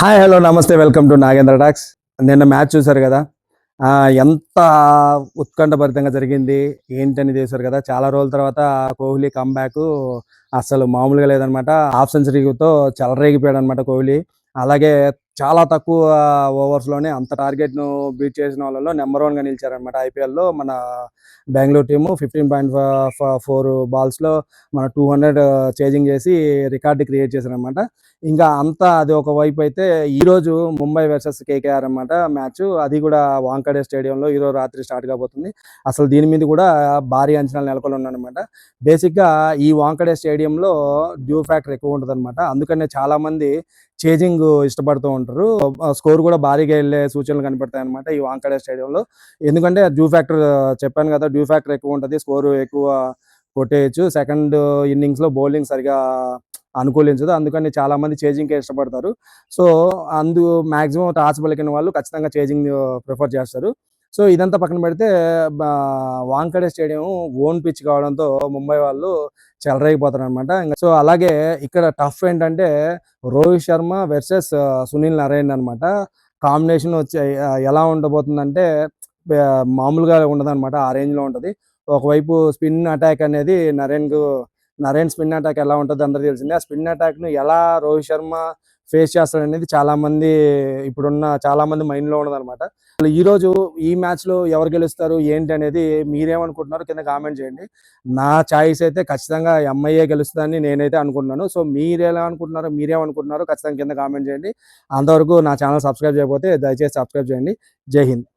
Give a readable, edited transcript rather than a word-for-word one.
Hi hello నమస్తే welcome to Nagendra talks. నిన్న match చూశారు కదా. ఎంత ఉత్కంఠభరితంగా జరిగింది ఏంటని చేశారు కదా. చాలా రోజుల తర్వాత కోహ్లీ కమ్బ్యాక్ అసలు మామూలుగా లేదనమాట. హాఫ్ సెంచరీతో చెలరేగిపోయాడు అనమాట కోహ్లీ. అలాగే చాలా తక్కువ ఓవర్స్లోనే అంత టార్గెట్ను బీట్ చేసిన వాళ్ళలో నెంబర్ వన్గా నిలిచారనమాట. ఐపీఎల్లో మన బెంగళూరు టీము 15.4 బాల్స్లో మన 200 చేజింగ్ చేసి రికార్డు క్రియేట్ చేశారనమాట. ఇంకా అంతా అది ఒక వైపు అయితే ఈరోజు ముంబై వర్సెస్ కేకేఆర్ అనమాట మ్యాచ్. అది కూడా వాంకడే స్టేడియంలో ఈరోజు రాత్రి స్టార్ట్ కాబోతుంది. అసలు దీని మీద కూడా భారీ అంచనాలు నెలకొని ఉన్నాయన్నమాట. బేసిక్గా ఈ వాంకడే స్టేడియంలో డ్యూ ఫ్యాక్టర్ ఎక్కువ ఉంటుంది అనమాట. అందుకనే చాలామంది చేజింగ్ ఇష్టపడుతూ ఉంటారు. స్కోర్ కూడా భారీగా వెళ్ళే సూచనలు కనపడతాయి అనమాట ఈ వాంకడే స్టేడియంలో. ఎందుకంటే డ్యూ ఫ్యాక్టర్ చెప్పాను కదా, డ్యూ ఫ్యాక్టర్ ఎక్కువ ఉంటుంది, స్కోర్ ఎక్కువ కొట్టేయచ్చు. సెకండ్ ఇన్నింగ్స్లో బౌలింగ్ సరిగా అనుకూలించదు, అందుకని చాలా మంది చేజింగ్కే ఇష్టపడతారు. సో మాక్సిమం టాస్ పలికిన వాళ్ళు ఖచ్చితంగా చేజింగ్ ప్రిఫర్ చేస్తారు. సో ఇదంతా పక్కన పెడితే వాంకడే స్టేడియం ఓన్ పిచ్ కావడంతో ముంబై వాళ్ళు చెలరేగిపోతారు అనమాట. సో అలాగే ఇక్కడ టఫ్ ఏంటంటే రోహిత్ శర్మ వర్సెస్ సునీల్ నరైన్ అనమాట. కాంబినేషన్ వచ్చి ఎలా ఉండబోతుందంటే మామూలుగా ఉండదన్నమాట, ఆ రేంజ్లో ఉంటుంది. ఒకవైపు స్పిన్ అటాక్ అనేది నరేన్ స్పిన్ అటాక్ ఎలా ఉంటుందో అందరికీ తెలిసిందే. ఆ స్పిన్ అటాక్ను ఎలా రోహిత్ శర్మ ఫేస్ చేస్తాడనేది చాలా మంది మైండ్లో ఉన్నదనమాట. ఈరోజు ఈ మ్యాచ్లో ఎవరు గెలుస్తారు ఏంటి అనేది మీరేమనుకుంటున్నారో కింద కామెంట్ చేయండి. నా ఛాయిస్ అయితే ఖచ్చితంగా ఎంఐఏ గెలుస్తుందని నేనైతే అనుకుంటున్నాను. సో మీరేమనుకుంటున్నారో ఖచ్చితంగా కింద కామెంట్ చేయండి. అంతవరకు నా ఛానల్ సబ్స్క్రైబ్ చేయకపోతే దయచేసి సబ్స్క్రైబ్ చేయండి. జై హింద్.